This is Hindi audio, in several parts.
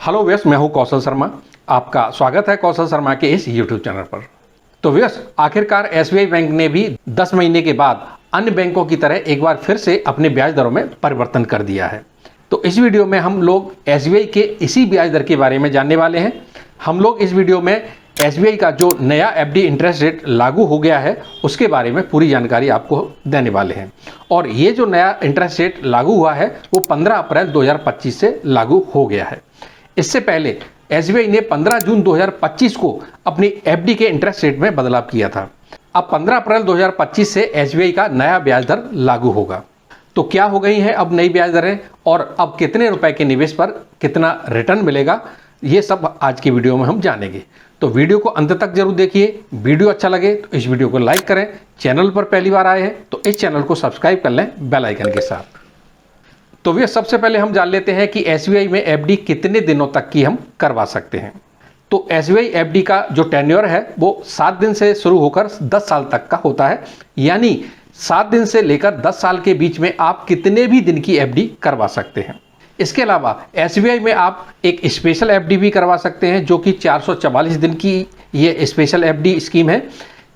हेलो व्यस, मैं हूं कौशल शर्मा। आपका स्वागत है कौशल शर्मा के इस यूट्यूब चैनल पर। तो व्यस, आखिरकार एसबीआई बैंक ने भी 10 महीने के बाद अन्य बैंकों की तरह एक बार फिर से अपने ब्याज दरों में परिवर्तन कर दिया है। तो इस वीडियो में हम लोग एसबीआई के इसी ब्याज दर के बारे में जानने वाले हैं। हम लोग इस वीडियो में एसबीआई का जो नया एफडी इंटरेस्ट रेट लागू हो गया है उसके बारे में पूरी जानकारी आपको देने वाले हैं। और ये जो नया इंटरेस्ट रेट लागू हुआ है वो 15 अप्रैल 2025 से लागू हो गया है। इससे पहले एसबीआई ने 15 जून 2025 को अपनी एफडी के इंटरेस्ट रेट में बदलाव किया था। अब 15 अप्रैल 2025 से एसबीआई का नया ब्याज दर लागू होगा। तो क्या हो गई है अब नई ब्याज दरें और अब कितने रुपए के निवेश पर कितना रिटर्न मिलेगा, ये सब आज की वीडियो में हम जानेंगे। तो वीडियो को अंत तक जरूर देखिए। वीडियो अच्छा लगे तो इस वीडियो को लाइक करें। चैनल पर पहली बार आए हैं तो इस चैनल को सब्सक्राइब कर लें बेल आइकन के साथ। तो भैया सबसे पहले हम जान लेते हैं कि एसबीआई में एफडी कितने दिनों तक की हम करवा सकते हैं। तो एसबीआई एफडी का जो टेन्योर है वो 7 दिन से शुरू होकर 10 साल तक का होता है। यानी 7 दिन से लेकर 10 साल के बीच में आप कितने भी दिन की एफडी करवा सकते हैं। इसके अलावा एसबीआई में आप एक स्पेशल एफडी भी करवा सकते हैं जो कि 444 दिन की ये स्पेशल एफडी स्कीम है,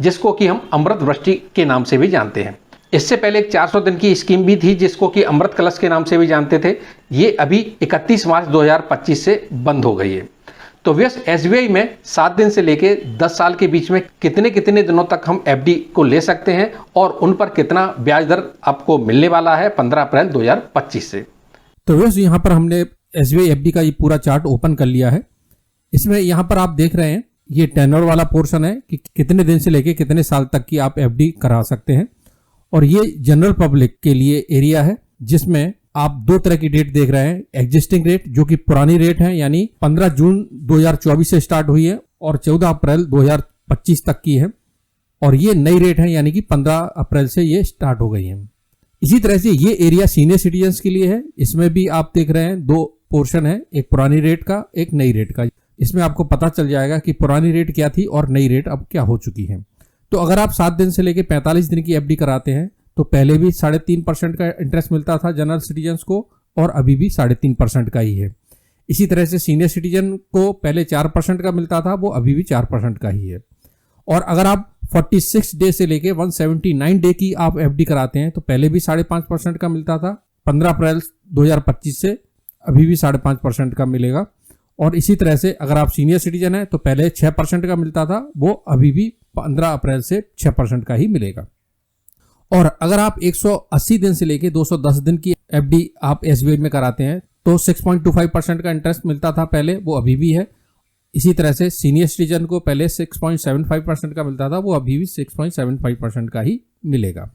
जिसको कि हम अमृत वृष्टि के नाम से भी जानते हैं। इससे पहले एक 400 दिन की स्कीम भी थी जिसको कि अमृत कलश के नाम से भी जानते थे। ये अभी 31 मार्च 2025 से बंद हो गई है। तो व्यस एसबीआई में 7 दिन से लेके 10 साल के बीच में कितने कितने दिनों तक हम एफडी को ले सकते हैं और उन पर कितना ब्याज दर आपको मिलने वाला है 15 अप्रैल 2025 से। तो व्यस यहाँ पर हमने एसबीआई एफडी का ये पूरा चार्ट ओपन कर लिया है। इसमें यहाँ पर आप देख रहे हैं ये टेन्योर वाला पोर्शन है कि कितने दिन से लेके कितने साल तक की आप एफडी करा सकते हैं। और ये जनरल पब्लिक के लिए एरिया है जिसमें आप दो तरह की डेट देख रहे हैं। एग्जिस्टिंग रेट जो कि पुरानी रेट है, यानी 15 जून 2024 से स्टार्ट हुई है और 14 अप्रैल 2025 तक की है। और ये नई रेट है यानी कि 15 अप्रैल से ये स्टार्ट हो गई है। इसी तरह से ये एरिया सीनियर सिटीजन्स के लिए है। इसमें भी आप देख रहे हैं दो पोर्शन है, एक पुरानी रेट का एक नई रेट का। इसमें आपको पता चल जाएगा कि पुरानी रेट क्या थी और नई रेट अब क्या हो चुकी है। तो अगर आप 7 दिन से लेकर 45 दिन की एफडी कराते हैं तो पहले भी 3.5% का इंटरेस्ट मिलता था जनरल सिटीजन्स को और अभी भी 3.5% का ही है। इसी तरह से सीनियर सिटीजन को पहले 4% का मिलता था, वो अभी भी 4% का ही है। और अगर आप 46 डे से लेके 179 डे की आप एफडी कराते हैं तो पहले भी 5.5% का मिलता था, 15 अप्रैल 2025 से अभी भी 5.5% का मिलेगा। और इसी तरह से अगर आप सीनियर सिटीजन हैं तो पहले 6% का मिलता था, वो अभी भी 15 अप्रैल से 6% का ही मिलेगा। और अगर आप 180 दिन से लेके 210 दिन की एफडी आप एसबीआई में कराते हैं तो 6.25% का इंटरेस्ट मिलता था पहले, वो अभी भी है। इसी तरह से सीनियर सिटीजन को पहले 6.75% का मिलता था, वो अभी भी 6.75% का ही मिलेगा।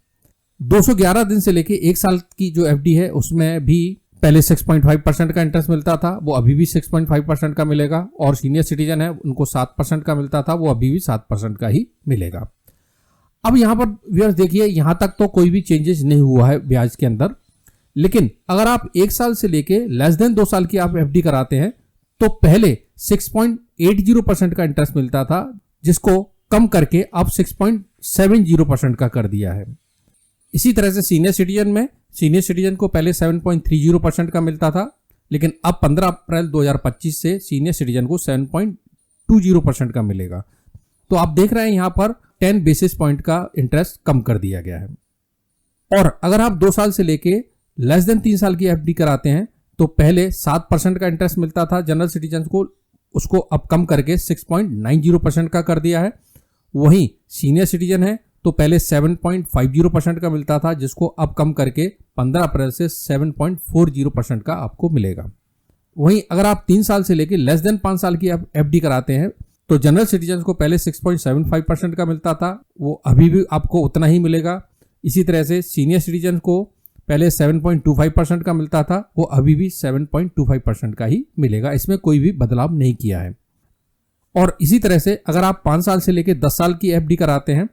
211 दिन से लेके 1 साल की जो एफडी है उसमें भी पहले 6.5% का इंटरेस्ट मिलता था, वो अभी भी 6.5% का मिलेगा। और सीनियर सिटीजन है उनको 7% का मिलता था, वो अभी भी 7% का ही मिलेगा। अब यहाँ पर व्यूअर्स देखिए, यहाँ तक तो कोई भी चेंजेस नहीं हुआ है ब्याज के अंदर। लेकिन अगर आप 1 साल से लेके लेस देन 2 साल की आप एफडी कराते हैं तो पहले 6.80% का इंटरेस्ट मिलता था, जिसको कम करके अब 6.70% का कर दिया है। इसी तरह से सीनियर सिटीजन को पहले 7.30% का मिलता था, लेकिन अब 15 अप्रैल 2025 से सीनियर सिटीजन को 7.20% का मिलेगा। तो आप देख रहे हैं यहाँ पर 10 बेसिस पॉइंट का इंटरेस्ट कम कर दिया गया है। और अगर आप 2 साल से लेके लेस देन 3 साल की एफडी कराते हैं तो पहले 7% का इंटरेस्ट मिलता था जनरल सिटीजन को, उसको अब कम करके 6.90% का कर दिया है। वहीं सीनियर सिटीजन है तो पहले 7.50% का मिलता था, जिसको अब कम करके 15 अप्रैल से 7.40% का आपको मिलेगा। वहीं अगर आप 3 साल से लेके लेस देन 5 साल की एफडी कराते हैं तो जनरल सिटीजन को पहले 6.75% का मिलता था, वो अभी भी आपको उतना ही मिलेगा। इसी तरह से सीनियर सिटीजन को पहले 7.25% का मिलता था, वो अभी भी 7.25% का ही मिलेगा। इसमें कोई भी बदलाव नहीं किया है। और इसी तरह से अगर आप 5 साल से लेकर 10 साल की एफडी कराते हैं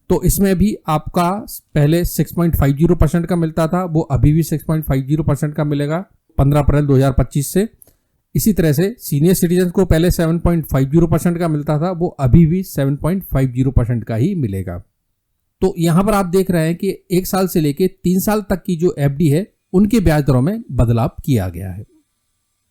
तो इसमें भी आपका पहले 6.50% का मिलता था, वो अभी भी 6.50% का मिलेगा 15 अप्रैल 2025 से। इसी तरह से सीनियर सिटीजन को पहले 7.50% का मिलता था, वो अभी भी 7.50% का ही मिलेगा। तो यहाँ पर आप देख रहे हैं कि 1 साल से लेके 3 साल तक की जो एफडी है उनके ब्याज दरों में बदलाव किया गया है।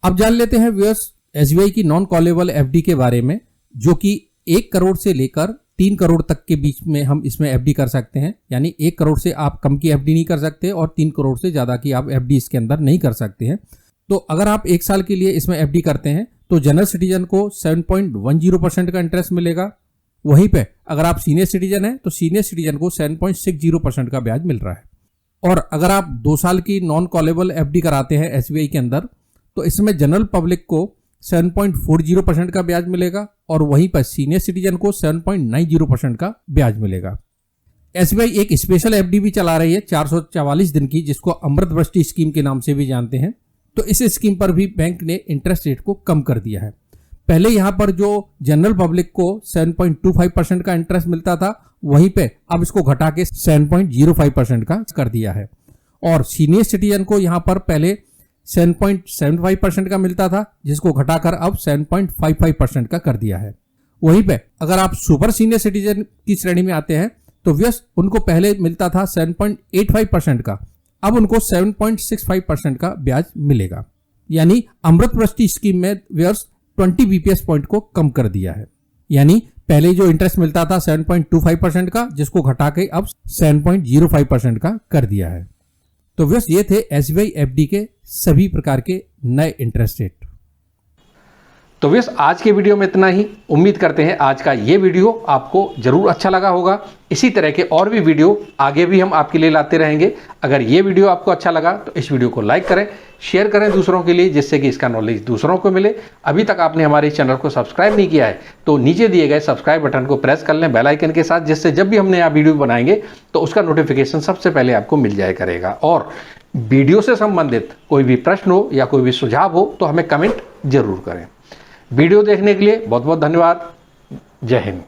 अब जान लेते हैं व्यूअर्स एसबीआई की नॉन कॉलेबल एफडी के बारे में, जो कि 1 करोड़ से लेकर 3 करोड़ तक के बीच में हम इसमें एफडी कर सकते हैं। यानी 1 करोड़ से आप कम की एफडी नहीं कर सकते और 3 करोड़ से ज़्यादा की आप एफडी इसके अंदर नहीं कर सकते हैं। तो अगर आप 1 साल के लिए इसमें एफडी करते हैं तो जनरल सिटीजन को 7.10% का इंटरेस्ट मिलेगा। वहीं पे अगर आप सीनियर सिटीजन हैं तो सीनियर सिटीजन को 7.60% का ब्याज मिल रहा है। और अगर आप 2 साल की नॉन कॉलेबल एफडी कराते हैं एसबीआई के अंदर तो इसमें जनरल पब्लिक को 7.40% का ब्याज मिलेगा और वहीं पर सीनियर सिटीजन को 7.90% का ब्याज मिलेगा। एसबीआई एक स्पेशल एफडी भी चला रही है 444 दिन की, जिसको अमृतवृष्टि स्कीम के नाम से भी जानते हैं। तो इस स्कीम पर भी बैंक ने इंटरेस्ट रेट को कम कर दिया है। पहले यहां पर जो जनरल पब्लिक को 7.25% का इंटरेस्ट मिलता था, वहीं पे अब इसको घटा के 7.05% का कर दिया है। और सीनियर सिटीजन को यहां पर पहले 7.75% का मिलता था, जिसको घटाकर अब 7.55% का कर दिया है। वहीं पे अगर आप सुपर सीनियर सिटीजन की श्रेणी में आते हैं तो व्यस उनको पहले मिलता था 7.85% का, अब उनको 7.65% का ब्याज मिलेगा। यानी अमृतवृष्टि स्कीम में व्यस 20 बीपीएस पॉइंट को कम कर दिया है। यानी पहले जो इंटरेस्ट मिलता था 7.25% का, जिसको घटा के अब 7.05% का कर दिया है। तो व्यस ये थे एसबीआई एफडी के सभी प्रकार के नए इंटरेस्ट रेट। तो व्यस आज के वीडियो में इतना ही। उम्मीद करते हैं आज का ये वीडियो आपको जरूर अच्छा लगा होगा। इसी तरह के और भी वीडियो आगे भी हम आपके लिए लाते रहेंगे। अगर ये वीडियो आपको अच्छा लगा तो इस वीडियो को लाइक करें, शेयर करें दूसरों के लिए, जिससे कि इसका नॉलेज दूसरों को मिले। अभी तक आपने हमारे चैनल को सब्सक्राइब नहीं किया है तो नीचे दिए गए सब्सक्राइब बटन को प्रेस कर लें बेल आइकन के साथ, जिससे जब भी हम नया वीडियो बनाएंगे तो उसका नोटिफिकेशन सबसे पहले आपको मिल जाया करेगा। और वीडियो से संबंधित कोई भी प्रश्न हो या कोई भी सुझाव हो तो हमें कमेंट जरूर करें। वीडियो देखने के लिए बहुत बहुत धन्यवाद। जय हिंद।